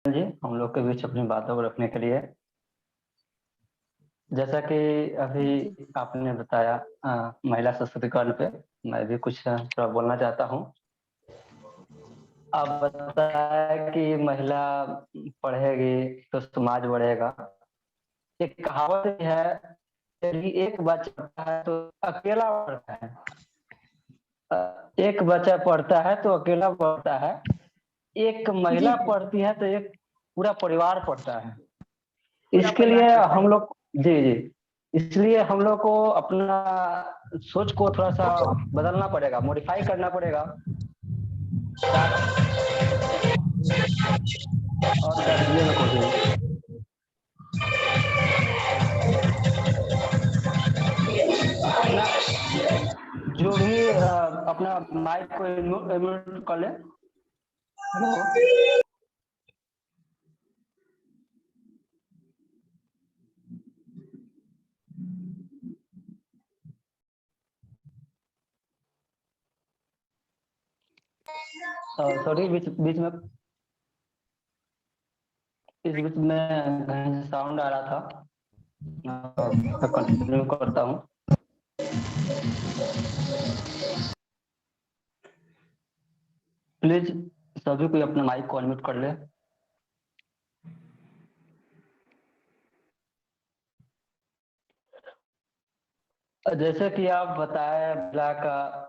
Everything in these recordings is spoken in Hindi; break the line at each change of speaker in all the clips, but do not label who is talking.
जी, हम लोग के बीच अपनी बातों को रखने के लिए। जैसा कि
जी।
अभी आपने बताया महिला सशक्तिकरण पे मैं भी कुछ थोड़ा बोलना चाहता हूँ। आप बताया कि महिला पढ़ेगी तो समाज बढ़ेगा। एक कहावत भी है, यदि एक बच्चा पढ़ता है तो अकेला पढ़ता है। एक बच्चा पढ़ता है तो अकेला पढ़ता है, एक
जी
महिला
जी,
पढ़ती है तो एक पूरा परिवार पढ़ता है।
पूरा
इसके
परिवार
लिए
पढ़ता है।
हम लोग जी, जी। इसलिए हम लोग को अपना सोच को थोड़ा-सा बदलना पड़ेगा, मॉडिफ़ाई करना पड़ेगा। ता और क्या कीजिए ना कोशिश। अपना जो भी अपना माइक को म्यूट कर लें। हेलो। सॉरी, बीच बीच में इस बीच में कहीं से साउंड आ रहा था। मैं कंटिन्यू करता हूँ। प्लीज़ सभी कोई अपने माइक को अनम्यूट कर ले। जैसे कि आप बताए महिला का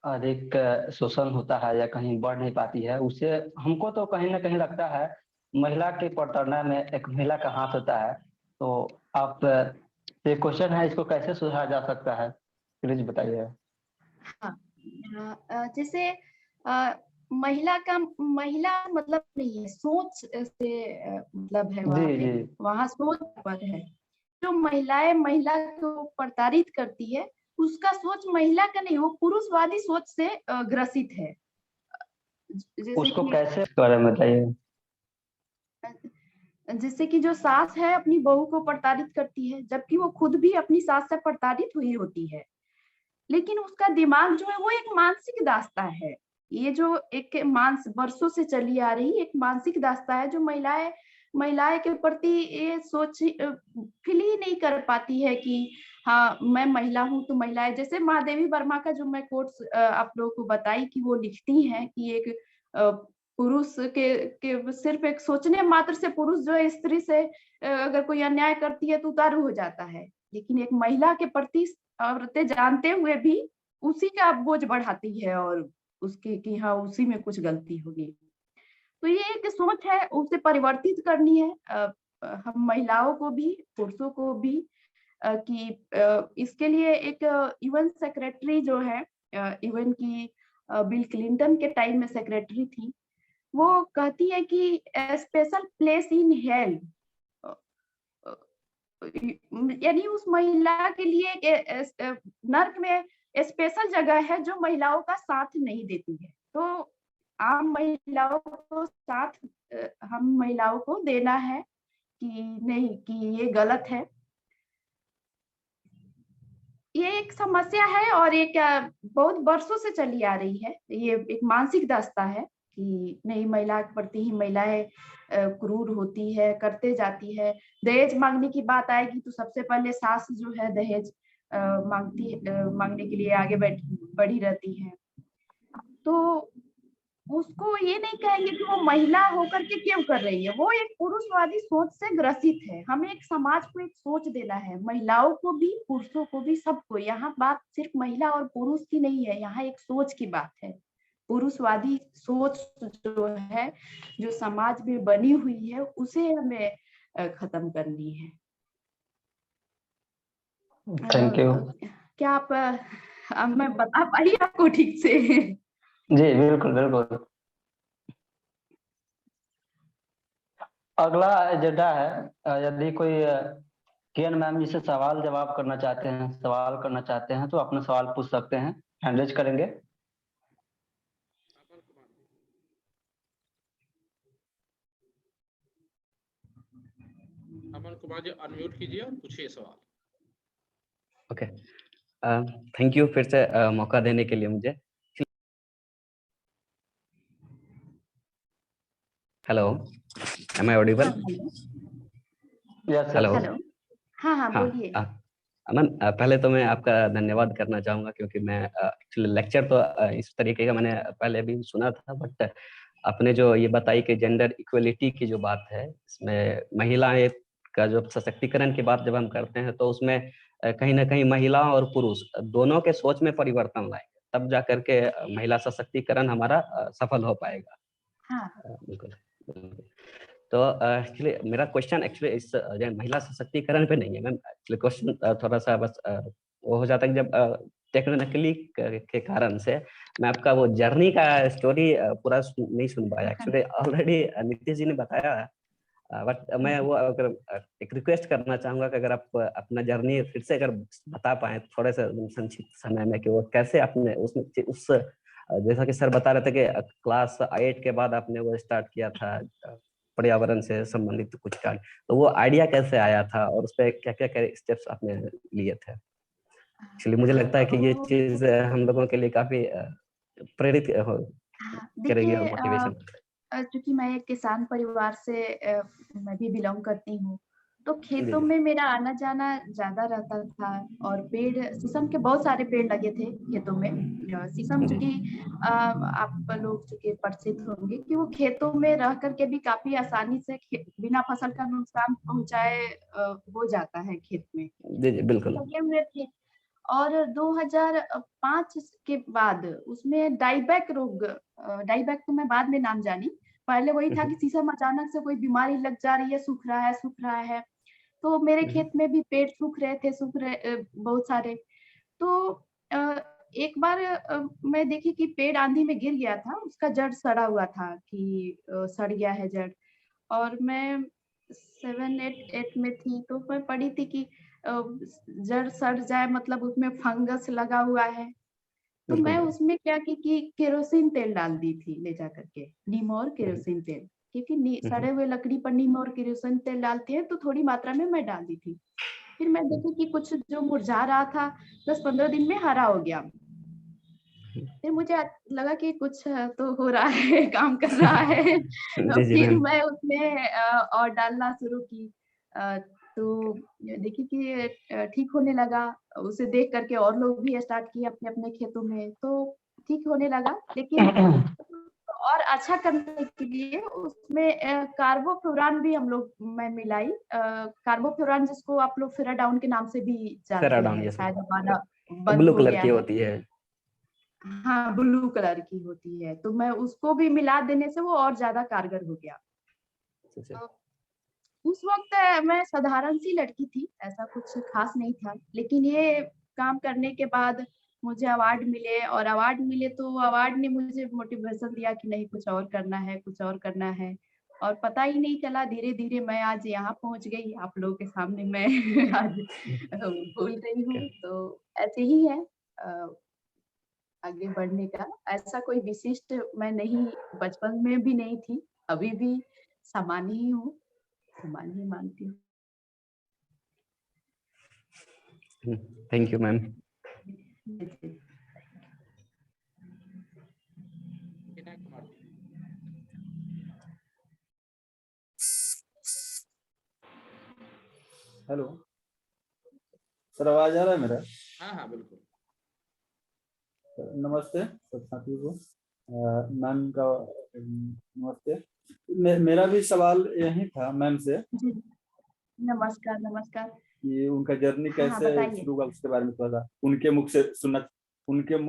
अधिक शोषण होता है या कहीं बढ़ नहीं पाती है, उससे हमको तो कहीं ना कहीं लगता है महिला के प्रताड़ना में एक महिला का हाथ होता है। तो आप ये क्वेश्चन है, इसको कैसे सुधारा जा सकता है, प्लीज बताइए।
हाँ, जैसे महिला मतलब नहीं है, सोच से मतलब है
जी,
वहाँ पे,
जी।
वहाँ सोच पर है। जो महिलाएं महिला को प्रताड़ित करती है, उसका सोच महिला का नहीं, वो पुरुषवादी सोच से ग्रसित है। जैसे
उसको
कि
कैसे बारे में बताइए।
जैसे कि जो सास है अपनी बहू को प्रताड़ित करती है, जबकि वो खुद भी अपनी सास से प्रताड़ित हुई होती है, लेकिन उसका दिमाग जो है वो एक मानसिक दास्ता है। ये जो एक मांस वर्षों से चली आ रही एक मानसिक दास्ता है, जो महिलाएं महिलाएं के प्रति ये सोच फील ही नहीं कर पाती है कि हाँ मैं महिला हूँ तो महिलाएं, जैसे महादेवी वर्मा का जो मैं कोट्स आप लोगों को बताई कि वो लिखती हैं कि एक पुरुष के सिर्फ एक सोचने मात्र से पुरुष जो है स्त्री से अगर कोई अन्याय करती है तो उतारू हो जाता है, लेकिन एक महिला के प्रति औरतें जानते हुए भी उसी का बोझ बढ़ाती है और उसके कि हाँ उसी में कुछ गलती होगी। तो ये एक सोच है, उसे परिवर्तित करनी है हम महिलाओं को भी पुरुषों को भी कि इसके लिए एक यूएन सेक्रेटरी जो है, यूएन की बिल क्लिंटन के टाइम में सेक्रेटरी थी, वो कहती है कि स्पेशल प्लेस इन हेल, यानी उस महिला के लिए नर्क में स्पेशल जगह है जो महिलाओं का साथ नहीं देती है। तो आम महिलाओं को साथ हम महिलाओं को देना है कि नहीं कि ये गलत है। ये एक समस्या है और एक बहुत वर्षों से चली आ रही है। ये एक मानसिक दास्ता है कि नहीं, महिला के प्रति ही महिलाएं क्रूर होती है, करते जाती है। दहेज मांगने की बात आएगी तो सबसे पहले सास जो है दहेज मांगने के लिए आगे बढ़ी रहती है। तो उसको ये नहीं कहेंगे कि वो महिला होकर के क्यों कर रही है, वो एक पुरुषवादी सोच से ग्रसित है। हमें एक समाज को एक सोच देना है, महिलाओं को भी पुरुषों को भी, सबको। यहाँ बात सिर्फ महिला और पुरुष की नहीं है, यहाँ एक सोच की बात है। पुरुषवादी सोच जो है, जो समाज में बनी हुई है, उसे हमें खत्म करनी है।
Thank you.
क्या आप मैं बता पाई आपको ठीक से?
जी, बिल्कुल बिल्कुल। अगला एजेंडा है, यदि कोई किरण मैम जी से सवाल जवाब करना चाहते हैं, सवाल करना चाहते हैं तो अपना सवाल पूछ सकते हैं, हैंड रेज करेंगे।
अमन कुमार जी अनम्यूट कीजिए और पूछिए सवाल।
ओके, थैंक यू फिर से मौका देने के लिए मुझे। Hello. Am I audible?
Hello
yes
hello.
Hello. हाँ हाँ
हाँ
बोलिए।
अमन, पहले तो मैं आपका धन्यवाद करना चाहूँगा, क्योंकि मैं एक्चुअली लेक्चर तो इस तरीके का मैंने पहले भी सुना था, बट आपने जो ये बताई कि जेंडर इक्वलिटी की जो बात है, इसमें महिलाएं का जो सशक्तिकरण की बात जब हम करते हैं तो उसमें कहीं ना कहीं महिला और पुरुष दोनों के सोच में परिवर्तन लाएंगे, तब जा करके महिला सशक्तिकरण हमारा सफल हो पाएगा।
हाँ
बिल्कुल बिल्कुल। तो एक्चुअली मेरा क्वेश्चन एक्चुअली इस महिला सशक्तिकरण पे नहीं है मैम। एक्चुअली क्वेश्चन थोड़ा सा बस वो हो जाता है कि जब टेक्निकली के कारण से मैं आपका वो जर्नी का स्टोरी पूरा नहीं सुन पाया। एक्चुअली ऑलरेडी नीतीश जी ने बताया, बट मैं वो अगर एक रिक्वेस्ट करना चाहूंगा कि अगर आप अपना जर्नी फिर से अगर बता पाए थोड़े से संक्षिप्त समय में, कि वो कैसे आपने उसमें उस जैसा कि सर बता रहे थे कि क्लास 8 के बाद आपने वो स्टार्ट किया था पर्यावरण से संबंधित कुछ कार्य, तो वो आइडिया कैसे आया था और उस पर क्या क्या स्टेप्स आपने लिए थे? एक्चुअली मुझे लगता है कि ये
वो
चीज हम लोगों के लिए काफी प्रेरित करेगी और
देखिए
मोटिवेशन।
चूंकि मैं एक किसान परिवार से मैं भी बिलोंग करती हूँ, तो
जी
खेतों
जी।
में मेरा आना जाना ज्यादा रहता था। और पेड़ शीशम के बहुत सारे पेड़ लगे थे खेतों में। शीशम
जी
चूंकि आप लोग चूंकि परिचित होंगे कि वो खेतों में रह करके भी काफी आसानी से बिना फसल का नुकसान पहुंचाए हो जाता है खेत में।
जी जी बिल्कुल।
लगे हुए थे। और 2005 के बाद उसमें डाईबैक रोग, डाईबैक तो मैं बाद में नाम जानी, पहले वही था कि शीशम अचानक से कोई बीमारी लग जा रही है, सूख रहा है। तो मेरे खेत में भी पेड़ सूख रहे थे, बहुत सारे। तो एक बार मैं देखी कि पेड़ आंधी में गिर गया था, उसका जड़ सड़ा हुआ था कि सड़ गया है जड़। और मैं 7 8 में थी, तो मैं पढ़ी थी कि जड़ सड़ जाए मतलब उसमें फंगस लगा हुआ है। तो
बिल्कुल
मैं
बिल्कुल।
उसमें क्या की कि केरोसिन तेल डाल दी थी ले जा करके, नीम और केरोसिन तेल। क्योंकि सड़े हुए लकड़ी पर नीम और केरोसिन तेल डालते हैं, तो थोड़ी मात्रा में मैं डाल दी थी। फिर मैं देखी कि कुछ जो मुरझा रहा था 10 15 दिन में हरा हो गया। फिर मुझे लगा कि कुछ तो हो रहा है, काम कर रहा है।
जी जी
फिर
मैम।
मैं उसमें और डालना शुरू की। तो देखिए कि ठीक होने लगा। उसे देख करके और लोग भी स्टार्ट किए अपने अपने खेतों में, तो ठीक होने लगा। लेकिन और अच्छा करने के लिए उसमें कार्बोफ्लोरान भी हम लोग मैं मिलाई। कार्बोफ्लोरान जिसको आप लोग फेराडाउन के नाम से भी जानते
फेराडाउन,
हैं,
यस
शायद
मैम।
हमारा बंद
ब्लू
हो
कलर
गया
की
है।
होती है।
हाँ ब्लू कलर की होती है, तो मैं उसको भी मिला देने से वो और ज्यादा कारगर हो गया।
अच्छा, अच्छा।
उस वक्त मैं साधारण सी लड़की थी, ऐसा कुछ खास नहीं था। लेकिन ये काम करने के बाद मुझे अवार्ड मिले, और अवार्ड मिले तो अवार्ड ने मुझे मोटिवेशन दिया कि नहीं कुछ और करना है, कुछ और करना है। और पता ही नहीं चला, धीरे धीरे मैं आज यहाँ पहुंच गई, आप लोगों के सामने मैं आज बोल रही
ओके।
हूँ। तो ऐसे ही है आगे बढ़ने का। ऐसा कोई विशिष्ट मैं नहीं, बचपन में भी नहीं थी, अभी भी सामान्य ही हूँ, सामान्य ही मानती हूँ।
Thank you ma'am.
Vinayak Kumar ji.
Hello sir, आवाज आ रहा है मेरा?
हाँ हाँ बिल्कुल।
नमस्ते सब साथियों को, मैम का नमस्ते। मेरा भी सवाल यही था मैम से
जी नमस्कार नमस्कार।
कि उनका जर्नी
हाँ हाँ
कैसे
बताइए।
शुरू हुआ, उसके बारे में थोड़ा सा उनके मुख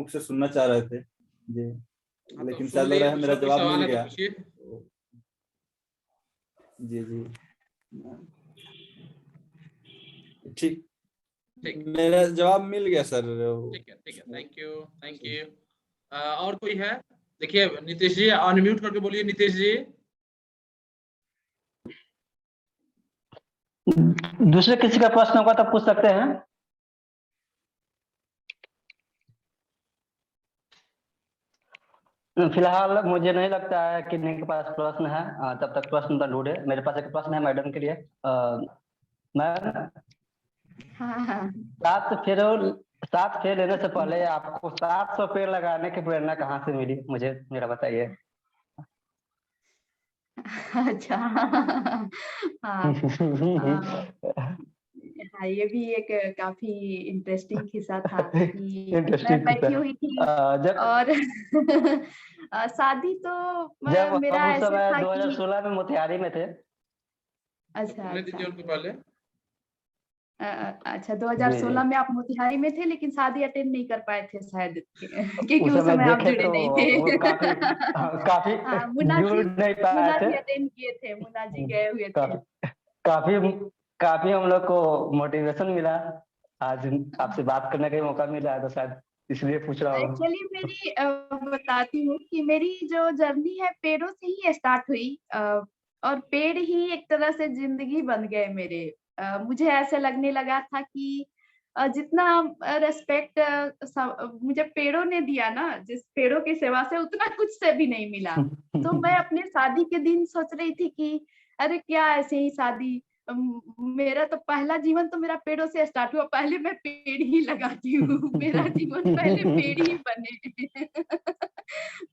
से सुनना चाह रहे थे जी।
हाँ तो
लेकिन
सुन
शायद लग
लिए,
रहा है मेरा
दूसरा कोई
जवाब
सवाल
मिल
है तो
गया।
पूछिए।
जी जी ठीक,
ठीक
मेरा जवाब मिल गया सर।
ठीक है, थैंक यू थैंक यू। और कोई है? देखिए नीतीश जी अनम्यूट करके बोलिए। नीतीश जी
दूसरे किसी का प्रश्न होगा तो पूछ सकते हैं। फिलहाल मुझे नहीं लगता है कि इनके पास प्रश्न है। तब तक प्रश्न तो ढूंढे। मेरे पास एक प्रश्न है मैडम के लिए। मैम,
हाँ हाँ
7 फेल लेने से पहले आपको 700 पेड़ लगाने की प्रेरणा कहाँ से मिली, मुझे मेरा बताइए।
अच्छा। हाँ, हाँ, ये भी एक काफी इंटरेस्टिंग किस्सा था कि मैं
इंटरेस्टिंग
बैठी हुई थी
जब
और शादी तो
जब
मेरा
हम उस
ऐसे
समय
था कि
2016 में मोतिहारी में थे।
अच्छा
बोलने दीजिए
अच्छा
उनको पहले।
अच्छा
जी जी
2016 में आप मोतिहारी में थे लेकिन शादी अटेंड नहीं कर पाए थे शायद क्योंकि
उस
उस
समय
समय आप
देखे
जुड़े
तो
नहीं
वो
थे।
काफी काफी
हाँ
जुड़ नहीं पाए
मुन्ना
थे।
जी अटेंड किए थे, मुन्ना जी गए हुए थे।
काफी काफी काफी हम लोग को मोटिवेशन मिला, आज आपसे बात करने का ही मौका मिला है, तो शायद इसलिए पूछ रहा हूँ।
एक्चुअली मेरी बताती हूँ कि मेरी जो जर्नी है पेड़ों से ही स्टार्ट हुई और पेड़ ही एक तरह से जिंदगी बन गए मेरे। मुझे ऐसे लगने लगा था कि जितना रेस्पेक्ट मुझे पेड़ों ने दिया ना, जिस पेड़ों की सेवा से उतना कुछ से भी नहीं मिला। तो मैं अपने शादी के दिन सोच रही थी कि अरे क्या ऐसे ही शादी, मेरा तो पहला जीवन तो मेरा पेड़ों से स्टार्ट हुआ, पहले मैं पेड़ ही लगाती हूँ। मेरा जीवन पहले पेड़ ही बने।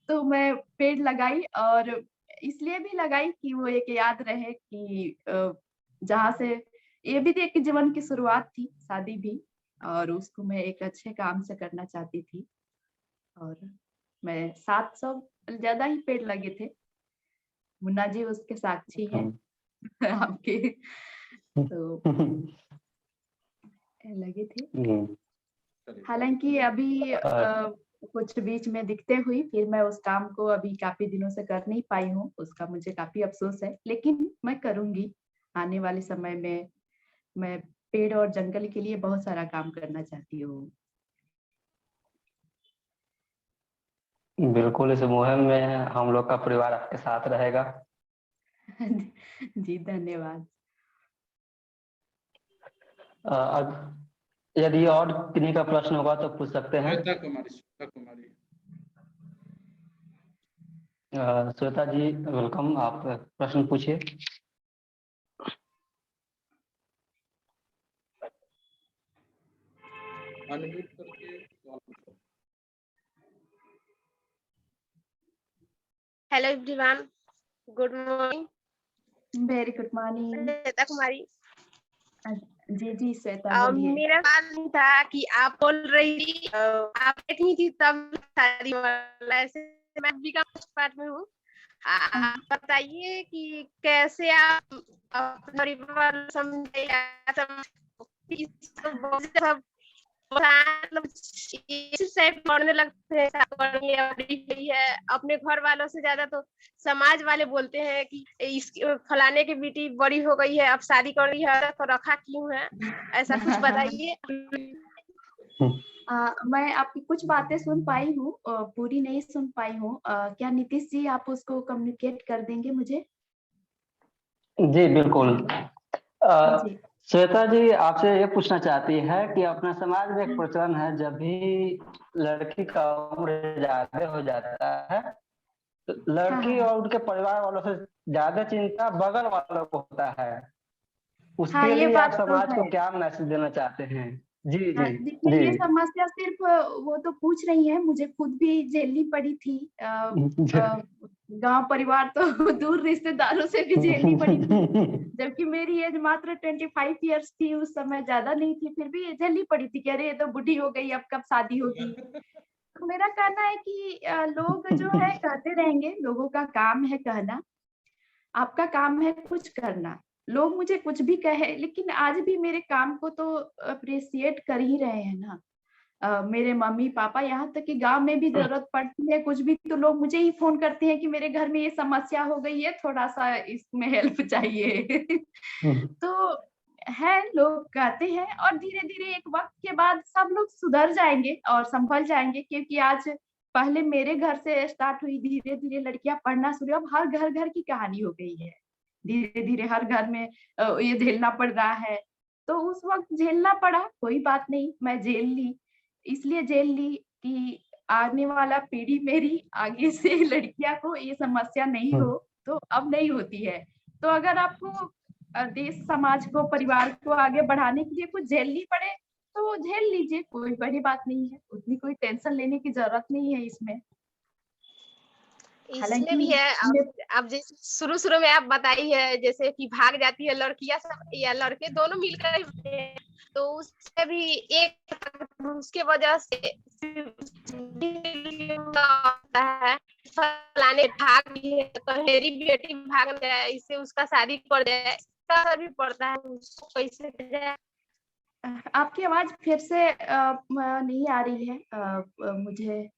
तो मैं पेड़ लगाई और इसलिए भी लगाई कि वो एक याद रहे कि जहाँ से ये भी एक जीवन की शुरुआत थी, शादी भी, और उसको मैं एक अच्छे काम से करना चाहती थी। और मैं 700 ज्यादा ही पेड़ लगे थे, मुन्ना जी उसके साक्षी हैं आपके। तो लगे थे,
चलिए,
हालांकि अभी कुछ बीच में दिक्कतें हुई, फिर मैं उस काम को अभी काफी दिनों से कर नहीं पाई हूँ, उसका मुझे काफी अफसोस है, लेकिन मैं करूंगी आने वाले समय में। मैं पेड़ और जंगल के लिए बहुत सारा काम करना चाहती हूँ।
बिल्कुल, इस मुहिम में हम लोग का परिवार आपके साथ रहेगा।
जी धन्यवाद।
यदि और किन्हीं का प्रश्न होगा तो पूछ सकते हैं।
श्वेता कुमारी।
श्वेता जी वेलकम, आप प्रश्न पूछिए।
अनम्यूट करके सवाल पूछो।
Hello everyone, good morning.
Very good morning.
Shweta Kumari.
जी जी श्वेता बोलिए।
मेरा सवाल था कि आप बोल रही थी आप बैठी थी तब शादी वाला, ऐसे मैं भी का पार्ट में हूँ। आप बताइए कि कैसे आप अपने परिवार समझे सब पढ़ने लगते हैं, है अपने घर वालों से ज्यादा तो समाज वाले बोलते हैं कि इस फलाने की बेटी बड़ी हो गई है, अब शादी कर रही है तो रखा क्यों है, ऐसा कुछ बताइए।
मैं आपकी कुछ बातें सुन पाई हूँ, पूरी नहीं सुन पाई हूँ। क्या नीतीश जी आप उसको कम्युनिकेट कर देंगे मुझे?
जी बिल्कुल।
जी
श्वेता जी आपसे ये पूछना चाहती है कि अपना समाज में एक प्रचलन है, जब भी लड़की का उम्र ज्यादा हो जाता है तो
हाँ
लड़की
हाँ
और उनके परिवार वालों से ज्यादा चिंता बगल वालों को होता है।
हाँ,
उसके
ये
लिए आप
बात तो
समाज को
है।
क्या मैसेज देना चाहते हैं? जी जी
देखिए
जी।
ये समस्या सिर्फ वो तो पूछ रही है, मुझे खुद भी झेलनी पड़ी थी। गांव परिवार तो दूर, रिश्तेदारों से भी झेलनी पड़ी थी, जबकि मेरी एज मात्र 25 इयर्स थी उस समय, ज्यादा नहीं थी, फिर भी झेलनी पड़ी थी कि अरे ये तो बुढ़ी हो गई, अब कब शादी होगी। तो मेरा कहना है कि लोग जो है कहते रहेंगे, लोगों का काम है कहना, आपका काम है कुछ करना। लोग मुझे कुछ भी कहे, लेकिन आज भी मेरे काम को तो अप्रिशिएट कर ही रहे हैं ना। मेरे मम्मी पापा, यहाँ तक कि गांव में भी जरूरत पड़ती है कुछ भी तो लोग मुझे ही फोन करते हैं कि मेरे घर में ये समस्या हो गई है, थोड़ा सा इसमें हेल्प चाहिए। तो है, लोग कहते हैं और धीरे धीरे एक वक्त के बाद सब लोग सुधर जाएंगे और संभल जाएंगे, क्योंकि आज पहले मेरे घर से स्टार्ट हुई, धीरे धीरे लड़कियां पढ़ना शुरू, अब हर घर घर की कहानी हो गई है। धीरे धीरे हर घर में ये झेलना पड़ रहा है। तो उस वक्त झेलना पड़ा, कोई बात नहीं, मैं झेल ली। इसलिए झेल ली कि आने वाला पीढ़ी मेरी आगे से लड़कियां को ये समस्या नहीं हो, तो अब नहीं होती है। तो अगर आपको देश समाज को परिवार को आगे बढ़ाने के लिए कुछ झेलनी पड़े तो झेल लीजिए, कोई बड़ी बात नहीं है, उतनी कोई टेंशन लेने की जरूरत नहीं है इसमें।
इसमें भी है। अब जैसे शुरू शुरू में आप बताई है जैसे कि भाग जाती है लड़कियां सब या लड़के दोनों मिलकर ही होते हैं, तो उससे भी एक उसके वजह से होता है फलाने भाग भी है तो मेरी बेटी भाग जाए, इससे उसका शादी पड़ जाए, इसका असर भी पड़ता है, उसको कैसे किया जाए?
आपकी आवाज फिर से नहीं आ रही है, मुझे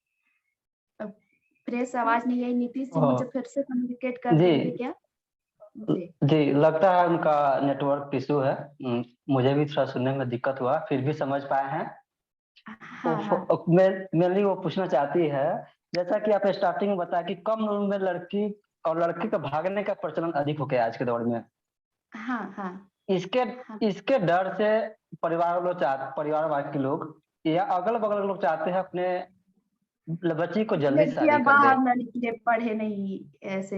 फ्रेश आवाज नहीं आई। नीतीश जी मुझे फिर से कम्युनिकेट कर
जी।
देंगे क्या?
जी लगता है उनका नेटवर्क इशू है। मुझे भी थोड़ा सुनने में दिक्कत हुआ, फिर भी समझ पाए हैं।
हाँ,
मेनली वो पूछना चाहती है, जैसा कि आप स्टार्टिंग में बताया कि कम उम्र में लड़की और लड़के का भागने का प्रचलन अधिक हो गया आज के दौर में।
हाँ, हाँ,
इसके डर से परिवार वाले के लोग या अगल बगल लोग चाहते हैं अपने बच्ची को जल्दी शादी
लड़कियां
कर
बाहर
दे,
न निकले, पढ़े नहीं, ऐसे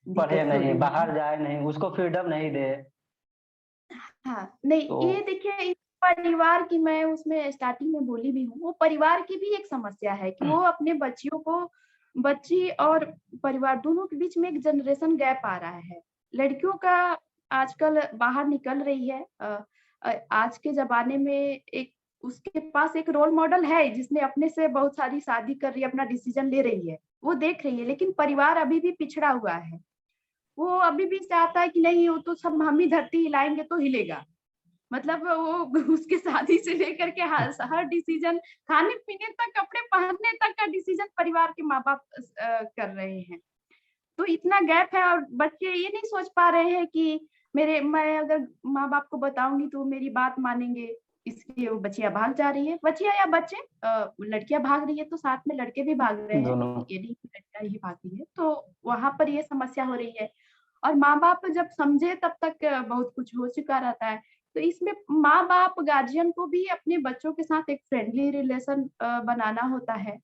पढ़े
दिक्कत हो
नहीं,
रही
बाहर
है।
जाए नहीं, उसको फ्रीडम नहीं दे।
हाँ, नहीं
तो
ये देखिए, इस परिवार की मैं उसमें स्टार्टिंग में बोली भी हूँ, वो परिवार की भी एक समस्या है कि वो अपने बच्चियों को, बच्ची और परिवार दोनों के बीच में एक जनरेशन गैप आ रहा है। लड़कियों का आजकल बाहर निकल रही है, आज के जमाने में एक उसके पास एक रोल मॉडल है जिसने अपने से बहुत सारी शादी कर रही है, अपना डिसीजन ले रही है, वो देख रही है, लेकिन परिवार अभी भी पिछड़ा हुआ है। वो अभी भी चाहता है कि नहीं, वो तो सब हम ही धरती हिलाएंगे तो हिलेगा। मतलब वो उसके शादी से लेकर के हर डिसीजन, खाने पीने तक, कपड़े पहनने तक का डिसीजन परिवार के माँ बाप कर रहे हैं। तो इतना गैप है और बच्चे ये नहीं सोच पा रहे हैं कि मैं अगर माँ बाप को बताऊंगी तो मेरी बात मानेंगे, इसलिए वो बच्चियां भाग जा रही है। बच्चियां या बच्चे, लड़कियां भाग रही है तो साथ में लड़के भी भाग रहे हैं,
दोनों
ये नहीं कि लड़कियां ही भागी है। तो वहां पर ये समस्या हो रही है और माँ बाप जब समझे तब तक बहुत कुछ हो चुका रहता है। तो इसमें माँ बाप गार्जियन को भी अपने बच्चों के साथ एक फ्रेंडली रिलेशन बनाना होता है।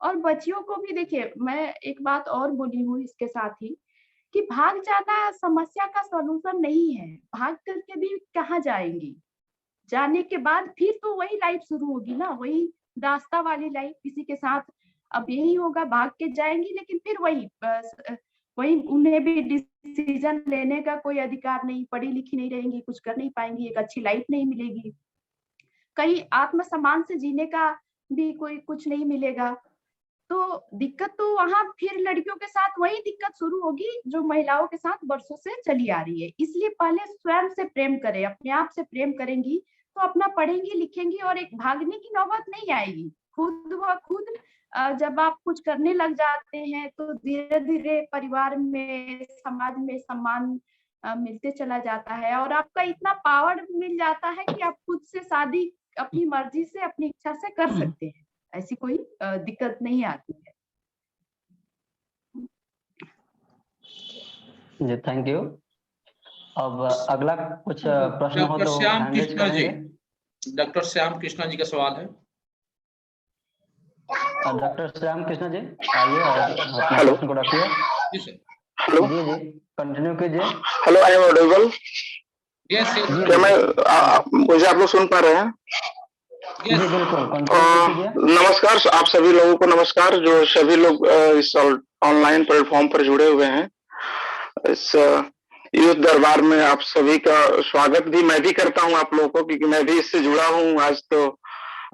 और बच्चियों को भी देखिए, मैं एक बात और बोली हूँ इसके साथ ही, कि भाग जाना समस्या का सॉल्यूशन नहीं है। भाग करके भी कहाँ जाएंगी? जाने के बाद फिर तो वही लाइफ शुरू होगी ना, वही दास्ता वाली लाइफ किसी के साथ। अब यही होगा, भाग के जाएंगी लेकिन फिर वही वही उन्हें भी डिसीजन लेने का कोई अधिकार नहीं, पढ़ी लिखी नहीं रहेंगी, कुछ कर नहीं पाएंगी, एक अच्छी लाइफ नहीं मिलेगी, कहीं आत्मसम्मान से जीने का भी कोई कुछ नहीं मिलेगा। तो दिक्कत तो वहां फिर लड़कियों के साथ वही दिक्कत शुरू होगी जो महिलाओं के साथ वर्षों से चली आ रही है। इसलिए पहले स्वयं से प्रेम करें, अपने आप से प्रेम करेंगी तो अपना पढ़ेंगी लिखेंगी और एक भागने की नौबत नहीं आएगी। खुद ब खुद जब आप कुछ करने लग जाते हैं तो धीरे धीरे परिवार में, समाज में सम्मान मिलते चला जाता है और आपका इतना पावर मिल जाता है कि आप खुद से शादी अपनी मर्जी से, अपनी इच्छा से कर सकते हैं। ऐसी कोई दिक्कत नहीं आती है।
जी थैंक यू। अब अगला कुछ प्रश्न हो
डॉक्टर
तो
श्याम
हैंड रेज
कृष्णा जी,
करेंगे।
डॉक्टर श्याम कृष्णा जी का सवाल है।
डॉक्टर श्याम कृष्णा जी आइए और अपने
हेलो।
प्रश्न को रखिए।
जी सर।
हेलो।
जी जी कंटिन्यू कीजिए।
Hello, I am audible?
Yes yes
जी
क्या मैं मुझे आप लोग सुन पा रहे हैं?
जी बिल्कुल कंटिन्यू कीजिए।
नमस्कार आप सभी लोगों को, नमस्कार जो सभी लोग इस ऑनलाइन प्लेटफॉर्म पर जुड़े हुए हैं। इस युद्ध दरबार में आप सभी का स्वागत भी मैं भी करता हूं आप लोगों को, क्योंकि मैं भी इससे जुड़ा हूं। आज तो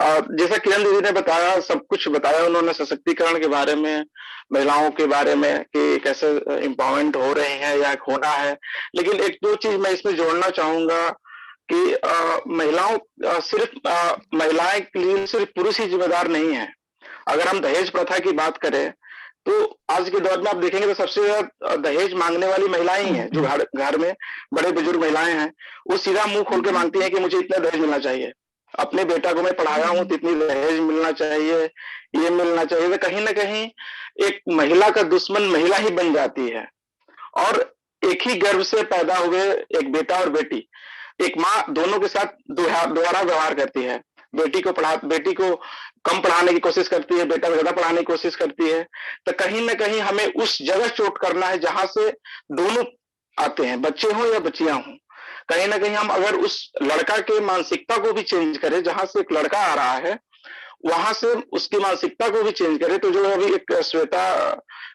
जैसा किरण दीदी ने बताया, सब कुछ बताया उन्होंने सशक्तिकरण के बारे में, महिलाओं के बारे में कि कैसे एम्पावरमेंट हो रहे हैं या होना है। लेकिन एक दो चीज मैं इसमें जोड़ना चाहूंगा कि महिलाओं सिर्फ महिलाएं के लिए सिर्फ पुरुष ही जिम्मेदार नहीं है। अगर हम दहेज प्रथा की बात करें तो आज के दौर में आप देखेंगे तो सबसे ज्यादा दहेज मांगने वाली महिलाएं ही हैं। जो घर में बड़े बुजुर्ग महिलाएं हैं, वो सीधा मुंह खोल के मांगती हैं कि मुझे इतना दहेज मिलना चाहिए, अपने बेटा को मैं पढ़ाया हूं तो इतनी दहेज मिलना चाहिए, ये मिलना चाहिए। तो कहीं ना कहीं एक महिला का दुश्मन महिला ही बन जाती है। और एक ही गर्भ से पैदा हुए एक बेटा और बेटी, एक माँ दोनों के साथ दोहरा व्यवहार करती है। बेटी को कम पढ़ाने की कोशिश करती है, बेटा को ज्यादा पढ़ाने की कोशिश करती है। तो कहीं ना कहीं हमें उस जगह चोट करना है जहां से दोनों आते हैं, बच्चे हों या बच्चियां हों। कहीं ना कहीं हम अगर उस लड़का के मानसिकता को भी चेंज करें, जहां से एक लड़का आ रहा है, वहां से उसकी मानसिकता को भी चेंज करे। तो जो अभी एक श्वेता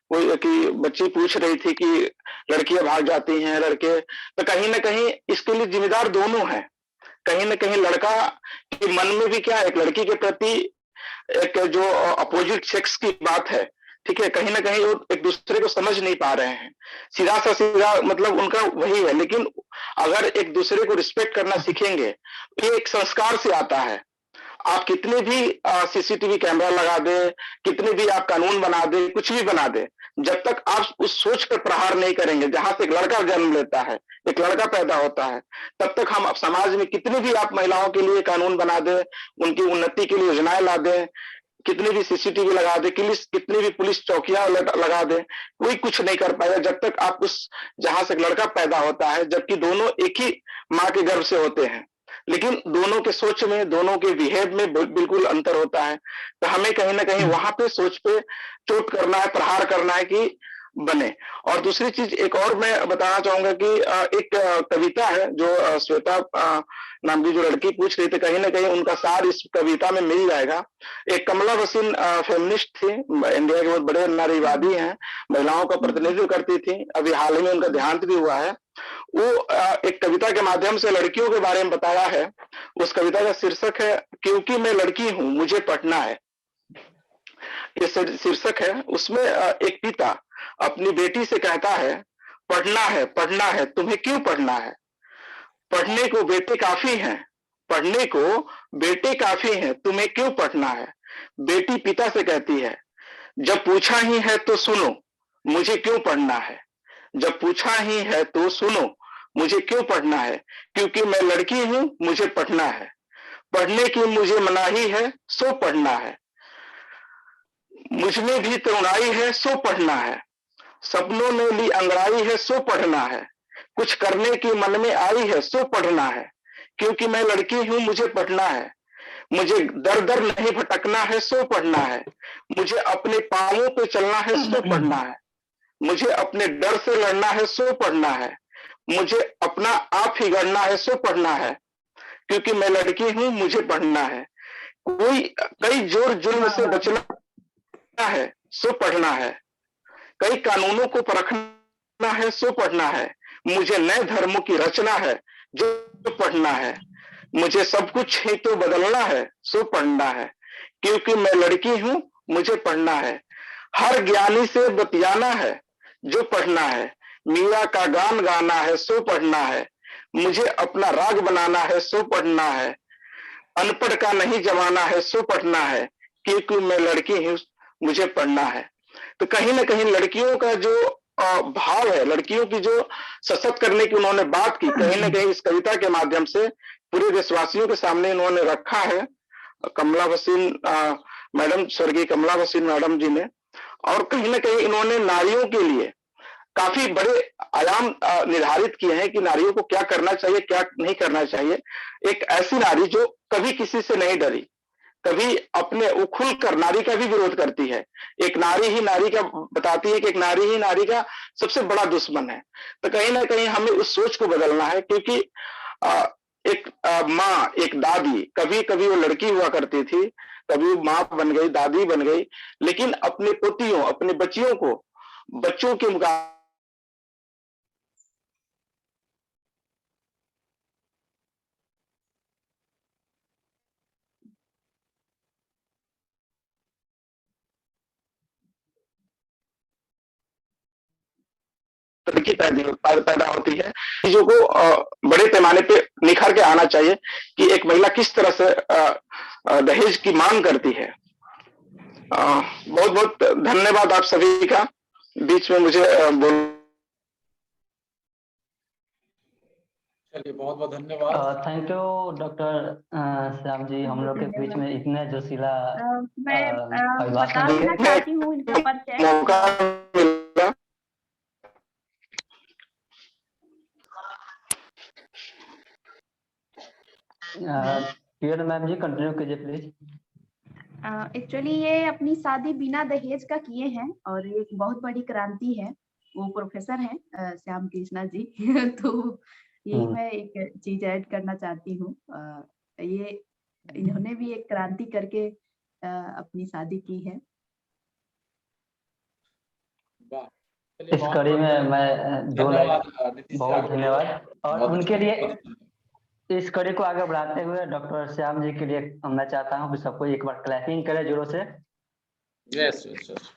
कोई की बच्ची पूछ रही थी कि लड़कियां भाग जाती हैं लड़के, तो कहीं ना कहीं इसके लिए जिम्मेदार दोनों हैं। कहीं ना कहीं लड़का के मन में भी क्या एक लड़की के प्रति एक जो अपोजिट सेक्स की बात है, ठीक है, कहीं ना कहीं वो एक दूसरे को समझ नहीं पा रहे हैं। सीधा सा सीधा मतलब उनका वही है। लेकिन अगर एक दूसरे को रिस्पेक्ट करना सीखेंगे, ये एक संस्कार से आता है। आप कितने भी सीसीटीवी कैमरा लगा दे, कितने भी आप कानून बना दे, कुछ भी बना दे, जब तक आप उस सोच पर प्रहार नहीं करेंगे जहां से एक लड़का जन्म लेता है, एक लड़का पैदा होता है, तब तक हम समाज में कितने भी आप महिलाओं के लिए कानून बना दे, उनकी उन्नति के लिए योजनाएं ला दे, कितनी भी सीसीटीवी लगा दे, कितनी भी पुलिस चौकियां लगा दे, कोई कुछ नहीं कर पाएगा जब तक आप उस जहां से लड़का पैदा होता है, जबकि दोनों एक ही माँ के गर्भ से होते हैं, लेकिन दोनों के सोच में, दोनों के बिहेव में बिल्कुल अंतर होता है। तो हमें कहीं ना कहीं वहां पे सोच पे चोट करना है, प्रहार करना है कि बने। और दूसरी चीज एक और मैं बताना चाहूंगा कि एक कविता है जो श्वेता नाम की जो लड़की पूछ रही थी, कहीं ना कहीं उनका सार इस कविता में मिल जाएगा। एक कमला बसीन फेमिनिस्ट थी, इंडिया के बहुत बड़े नारीवादी हैं, महिलाओं का प्रतिनिधित्व करती थी, अभी हाल ही में उनका देहांत भी हुआ है। वो एक कविता के माध्यम से लड़कियों के बारे में बताया है। उस कविता का शीर्षक है क्योंकि मैं लड़की हूं मुझे पढ़ना है, ये शीर्षक है। उसमें एक पिता अपनी बेटी से कहता है पढ़ना है तुम्हें क्यों पढ़ना है, पढ़ने को बेटे काफी हैं, पढ़ने को बेटे काफी हैं तुम्हें क्यों पढ़ना है। बेटी पिता से कहती है जब पूछा ही है तो सुनो मुझे क्यों पढ़ना है, जब पूछा ही है तो सुनो मुझे क्यों पढ़ना है, क्योंकि मैं लड़की हूं मुझे पढ़ना है, पढ़ने की मुझे मनाही है सो पढ़ना है, मुझमें भी तरुणाई है सो पढ़ना है, सपनों में ली अंगड़ाई है सो पढ़ना है, कुछ करने की मन में आई है सो पढ़ना है, क्योंकि मैं लड़की हूं मुझे पढ़ना है, मुझे दर दर नहीं भटकना है सो पढ़ना है, मुझे अपने पांवों पे चलना है सो पढ़ना है, मुझे अपने डर से लड़ना है सो पढ़ना है, मुझे अपना आप ही गढ़ना है सो पढ़ना है, क्योंकि मैं लड़की हूं मुझे पढ़ना है, कई जोर जुल्म से बचना है सो पढ़ना है, कई कानूनों को परखना है सो पढ़ना है, मुझे नए धर्मों की रचना है जो पढ़ना है, मुझे सब कुछ ही तो बदलना है सो पढ़ना है, क्योंकि मैं लड़की हूं मुझे पढ़ना है, हर ज्ञानी से बतियाना है जो पढ़ना है, मीरा का गान गाना है सो पढ़ना है, मुझे अपना राग बनाना है सो पढ़ना है, अनपढ़ का नहीं जमाना है सो पढ़ना है, क्योंकि मैं लड़की हूं मुझे पढ़ना है। तो कहीं ना कहीं लड़कियों का जो भाव है, लड़कियों की जो सशक्त करने की उन्होंने बात की, कहीं ना कहीं इस कविता के माध्यम से पूरे देशवासियों के सामने इन्होंने रखा है, कमला बसीन मैडम, स्वर्गीय कमला बसीन मैडम जी ने। और कहीं ना कहीं इन्होंने नारियों के लिए काफी बड़े आयाम निर्धारित किए हैं कि नारियों को क्या करना चाहिए, क्या नहीं करना चाहिए। एक ऐसी नारी जो कभी किसी से नहीं डरी, कभी अपने वो खुलकर नारी का भी विरोध करती है, एक नारी ही नारी का बताती है कि एक नारी ही नारी का सबसे बड़ा दुश्मन है। तो कहीं ना कहीं हमें उस सोच को बदलना है, क्योंकि एक माँ, एक दादी, कभी कभी वो लड़की हुआ करती थी, कभी वो माँ बन गई, दादी बन गई, लेकिन अपने पोतियों, अपने बच्चियों को, बच्चों के मुकाबले पैदा होती है, चीजों को बड़े पैमाने पे निखर के आना चाहिए कि एक महिला किस तरह से दहेज की मांग करती है। बहुत बहुत धन्यवाद आप सभी का, बीच में मुझे
चलिए बहुत बहुत धन्यवाद।
Thank you doctor Shyam ji, हम लोग के बीच में इतने जोशीला
मैं
अभिभाषण
बता देना चाहती हूँ इनका परिचय।
मौका मिला।
मैम जी कंटिन्यू कीजिए प्लीज।
एक्चुअली ये अपनी शादी बिना दहेज का किए हैं और ये एक बहुत बड़ी क्रांति है। वो प्रोफेसर हैं श्याम कृष्णा जी तो यही मैं एक चीज ऐड करना चाहती हूँ। ये इन्होंने भी एक क्रांति करके अपनी शादी की है।
वाह, चलिए
इस
बहुत
कड़ी में
बहुत
मैं 2 लाइन
धन्यवाद नीतीश जी,
बहुत
आपके लिए।
धन्यवाद और
बहुत
उनके
अच्छा,
लिए
बहुत अच्छा।
इस कड़ी को आगे बढ़ाते हुए डॉक्टर श्याम जी के लिए मैं चाहता हूँ कि सबको एक बार क्लैपिंग करें जोरों से।
Yes yes yes.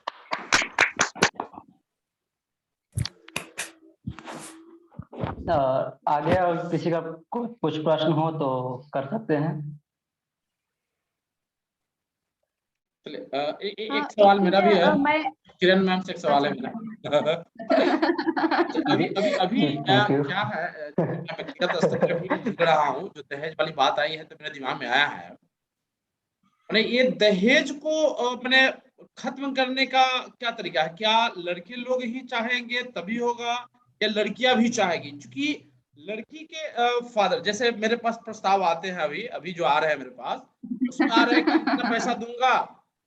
आगे और किसी का कुछ प्रश्न हो तो कर सकते हैं।
चलिए
हाँ,
एक सवाल मेरा भी है,
मैं
किरण मैम से एक सवाल है
अच्छा,
मेरा। अभी
थैंक यू।
क्या है, मैं व्यक्तिगत स्तर पे भी देख रहा हूँ, जो दहेज वाली बात आई है तो मेरे दिमाग में आया है, मैंने ये दहेज को मैंने खत्म करने का क्या तरीका है? क्या लड़के लोग ही चाहेंगे तभी होगा या लड़कियां भी चाहेगी? क्योंकि लड़की के फादर, जैसे मेरे पास प्रस्ताव आते हैं अभी अभी जो आ रहे हैं मेरे पास, उसमें आ रहे हैं कि इतना पैसा दूंगा,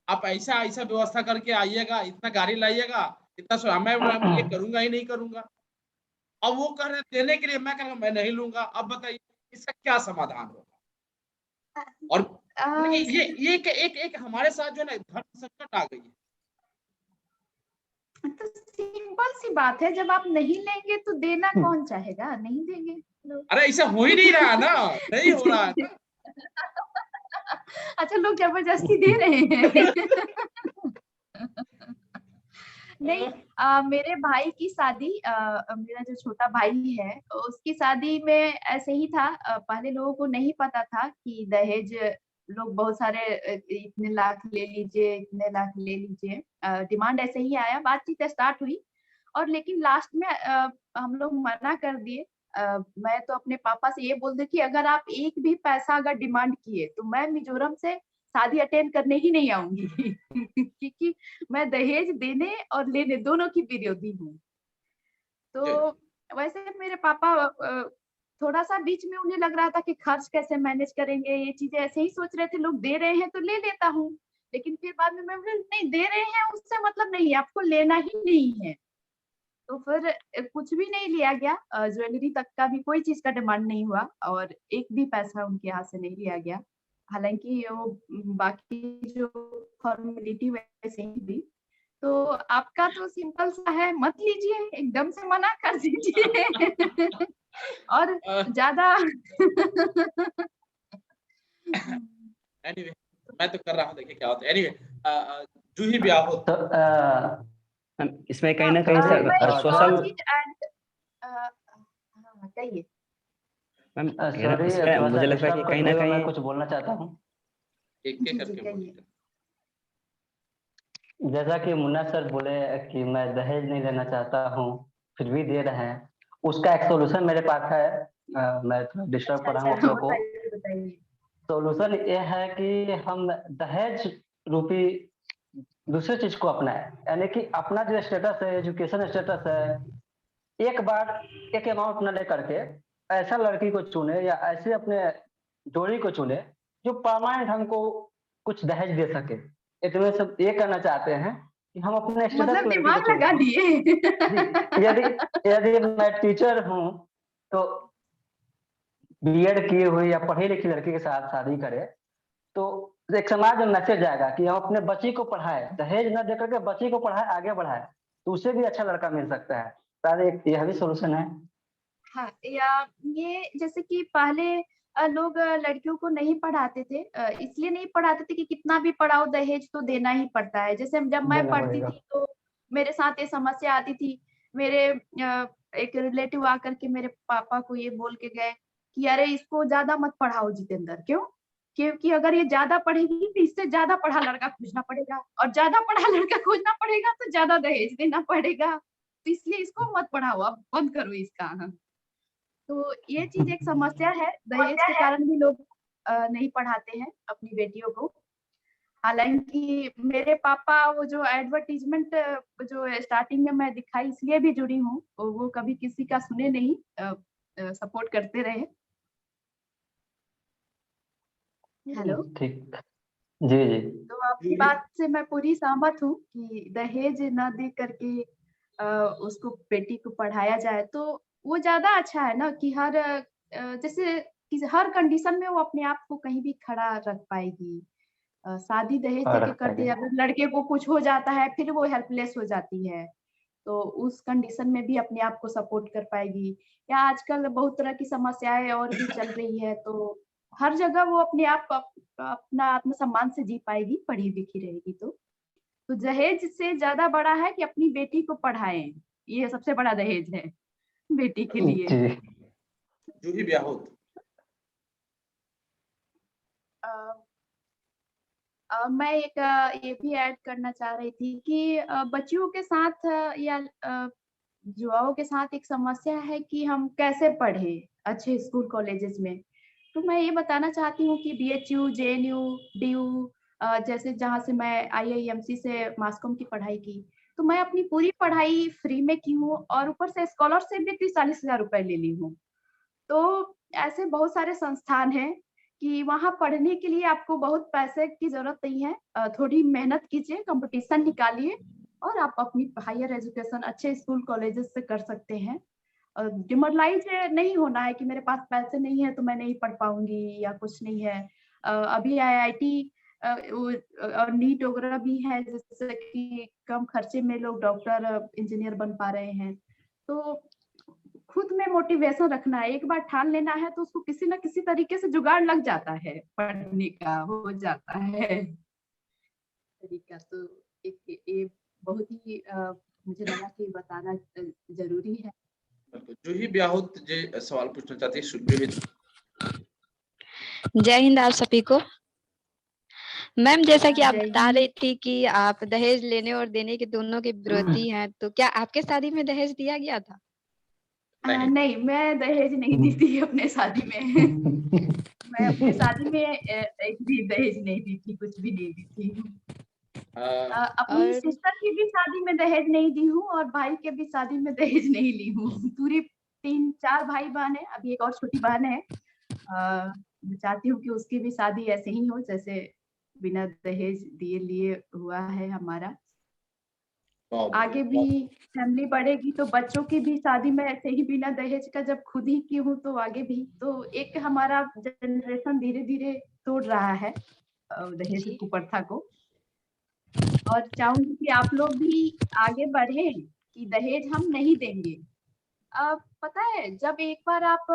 आप ऐसा ऐसा व्यवस्था करके आइएगा, इतना गाड़ी लाइएगा, इतना मैं ये करूंगा ही नहीं करूंगा। अब वो कह रहे हैं देने के लिए, मैं कह रहा हूं मैं नहीं लूंगा। अब बताइए इसका क्या समाधान होगा? और
आ,
ये एक हमारे साथ जो है ना धर्म संकट आ गई है।
तो सिंपल सी बात है, जब आप नहीं लेंगे तो देना कौन चाहेगा? नहीं देंगे लोग।
अरे ऐसा हो ही नहीं रहा ना, नहीं हो रहा है ना।
अच्छा, लोग जबरदस्ती दे रहे हैं। नहीं, मेरे भाई की शादी, मेरा जो छोटा भाई है उसकी शादी में ऐसे ही था। पहले लोगों को नहीं पता था कि दहेज लोग बहुत सारे इतने लाख ले लीजिए, इतने लाख ले लीजिए, डिमांड ऐसे ही आया, बातचीत स्टार्ट हुई और लेकिन लास्ट में हम लोग मना कर दिए। मैं तो अपने पापा से ये बोल दी कि अगर आप एक भी पैसा अगर डिमांड किए तो मैं मिजोरम से शादी अटेंड करने ही नहीं आऊंगी। क्योंकि मैं दहेज देने और लेने दोनों की विरोधी हूँ। तो वैसे मेरे पापा थोड़ा सा बीच में उन्हें लग रहा था कि खर्च कैसे मैनेज करेंगे, ये चीजें ऐसे ही सोच रहे थे, लोग दे रहे हैं तो ले लेता हूँ। लेकिन फिर बाद में मैं बोली नहीं, दे रहे हैं उससे मतलब नहीं है, आपको लेना ही नहीं है। तो फिर कुछ भी नहीं लिया गया, ज्वेलरी तक का भी कोई चीज का डिमांड नहीं हुआ और एक भी पैसा उनके हाथ से नहीं लिया गया। हालांकि वो बाकी जो फॉर्मेलिटी वैसे ही थी। तो आपका तो सिंपल सा है, मत लीजिए, एकदम से मना कर दीजिए। और ज्यादा
एनीवे मैं तो कर रहा हूँ, देखिए क्या होता है। एनीवे जूही ब्याह हो
तो
मैम, इसमें कहीं ना कहीं
मैं एक और
सोशल
चीज ऐड, कहिए।
मैम,
सॉरी
इसमें
थोड़ा सा
मुझे लगता है कि
डिस्टर्ब
कहीं
करते
ना
हुए मैं
कहीं
कुछ बोलना चाहता हूँ।
एक
जी,
करके
कहिए।
बोलिए।
जैसा कि मुन्ना सर बोले कि मैं दहेज नहीं लेना चाहता हूँ फिर भी दे रहे हैं, उसका एक सोल्यूशन मेरे पास है। मैं थोड़ा डिस्टर्ब कर रहा हूँ आप
अच्छा,
लोग को।
बताइए बताइए।
सोल्यूशन ये है कि हम दहेज रूपी दूसरी चीज को अपनाएं, यानी कि अपना जो स्टेटस है, एजुकेशन स्टेटस है, एक बार एक अमाउंट न लेकर के ऐसा लड़की को चुने या ऐसे अपने जोड़ी को चुने जो परमानेंट हमको कुछ दहेज दे सके। इतने सब ये करना चाहते हैं कि हम अपने स्टेटस
मतलब
की लड़की को
दिमाग
चुने।
लगा दिए।
जी, यदि यदि मैं टीचर हूँ तो बीएड किए हुए या पढ़ी लिखी लड़की के साथ शादी करे तो एक समाज में मैसेज आएगा कि हम अपने बच्ची को पढ़ाए, दहेज न देकर के बच्ची को पढ़ाए, आगे बढ़ाए, तो उसे भी अच्छा लड़का मिल सकता है। शायद यह भी सोल्यूशन है।
हाँ, या ये जैसे कि पहले लोग लड़कियों को नहीं पढ़ाते थे, इसलिए नहीं पढ़ाते थे कि कितना भी पढ़ाओ दहेज तो देना ही पड़ता है। जैसे जब मैं
देना
पढ़ती
पड़ेगा।
थी तो मेरे साथ ये समस्या आती थी। मेरे एक रिलेटिव आकर के मेरे पापा को ये बोल के गए कि अरे इसको ज्यादा मत पढ़ाओ जितेंद्र। क्यों? क्योंकि अगर ये ज्यादा पढ़ेगी तो इससे ज्यादा पढ़ा लड़का खोजना पड़ेगा और ज्यादा पढ़ा लड़का खोजना पड़ेगा तो ज्यादा दहेज देना पड़ेगा, तो इसलिए इसको मत पढ़ाओ, अब बंद करो इसका। तो ये चीज एक समस्या है, दहेज के कारण भी लोग नहीं पढ़ाते हैं अपनी बेटियों को। हालांकि मेरे पापा वो जो एडवर्टीजमेंट जो स्टार्टिंग में मैं दिखाई इसलिए भी जुड़ी हूँ, वो कभी किसी का सुने नहीं, सपोर्ट करते रहे। हेलो।
ठीक। जी जी।
तो आपकी बात से मैं पूरी सहमत हूँ कि दहेज न दे करके उसको बेटी को पढ़ाया जाए तो वो ज्यादा अच्छा है ना, कि हर जैसे कि हर कंडीशन में वो अपने आप को कहीं भी खड़ा रख पाएगी। शादी दहेज देके करती है। अगर लड़के को कुछ हो जाता है फिर वो हेल्पलेस हो जाती है, तो उस कंडीशन में भी अपने आप को सपोर्ट कर पाएगी। या आजकल बहुत तरह की समस्याएं और भी चल रही है, तो हर जगह वो अपने आप अपना आत्मसम्मान से जी पाएगी, पढ़ी लिखी रहेगी तो दहेज से ज्यादा बड़ा है कि अपनी बेटी को पढ़ाएं, ये सबसे बड़ा दहेज है बेटी के लिए।
जी
जूही ब्याहुत।
मैं एक ये भी ऐड करना चाह रही थी कि बच्चियों के साथ या युवाओं के साथ एक समस्या है कि हम कैसे पढ़े अच्छे स्कूल कॉलेजेस में। तो मैं ये बताना चाहती हूँ कि BHU, JNU, DU जैसे जहाँ से मैं IIMC से मास कॉम की पढ़ाई की, तो मैं अपनी पूरी पढ़ाई फ्री में की हूँ और ऊपर से स्कॉलरशिप भी 30-40 हजार रुपए ले ली हूँ। तो ऐसे बहुत सारे संस्थान हैं कि वहाँ पढ़ने के लिए आपको बहुत पैसे की जरूरत नहीं है। थोड़ी मेहनत कीजिए, कंपटीशन निकालिए और आप अपनी हायर एजुकेशन अच्छे स्कूल कॉलेजेस से कर सकते हैं। डिमोरलाइज नहीं होना है कि मेरे पास पैसे नहीं है तो मैं नहीं पढ़ पाऊंगी या कुछ नहीं है। अभी IIT और नीट वगैरह भी है, जिससे कि कम खर्चे में लोग डॉक्टर इंजीनियर बन पा रहे हैं। तो खुद में मोटिवेशन रखना है, एक बार ठान लेना है तो उसको किसी ना किसी तरीके से जुगाड़ लग जाता है, पढ़ने का हो जाता है तरीका। तो एक ये बहुत ही मुझे लगा कि बताना जरूरी है।
जूही ब्याहुत जी सवाल पूछना चाहती है। जूही जी।
जय हिंद आप सभी को। मैम जैसा कि आप
जय
बता
हिंद।
रही थी कि आप दहेज लेने और देने के दोनों के विरोधी हैं, तो क्या आपके शादी में दहेज दिया गया था?
नहीं, मैं दहेज नहीं दी थी अपने शादी में। मैं अपने शादी में एक भी दहेज नहीं दी थी, कुछ भी नहीं दी थी। अपनी
और
सिस्टर की भी शादी में दहेज नहीं दी हूँ और भाई के भी शादी में दहेज नहीं ली हूँ। पूरी 3-4 भाई बहन है, अभी एक और छोटी बहन है। मैं चाहती हूँ कि उसकी भी शादी ऐसे ही हो जैसे बिना दहेज दिए लिए हुआ है हमारा। आगे भी फैमिली बढ़ेगी तो बच्चों की भी शादी में ऐसे ही बिना दहेज का जब खुद ही की हूँ तो आगे भी तो एक हमारा जनरेशन धीरे धीरे तोड़ रहा है दहेज
जी।
कुप्रथा को। और चाहूंगी कि आप लोग भी आगे बढ़े कि दहेज हम नहीं देंगे। पता है जब एक बार आप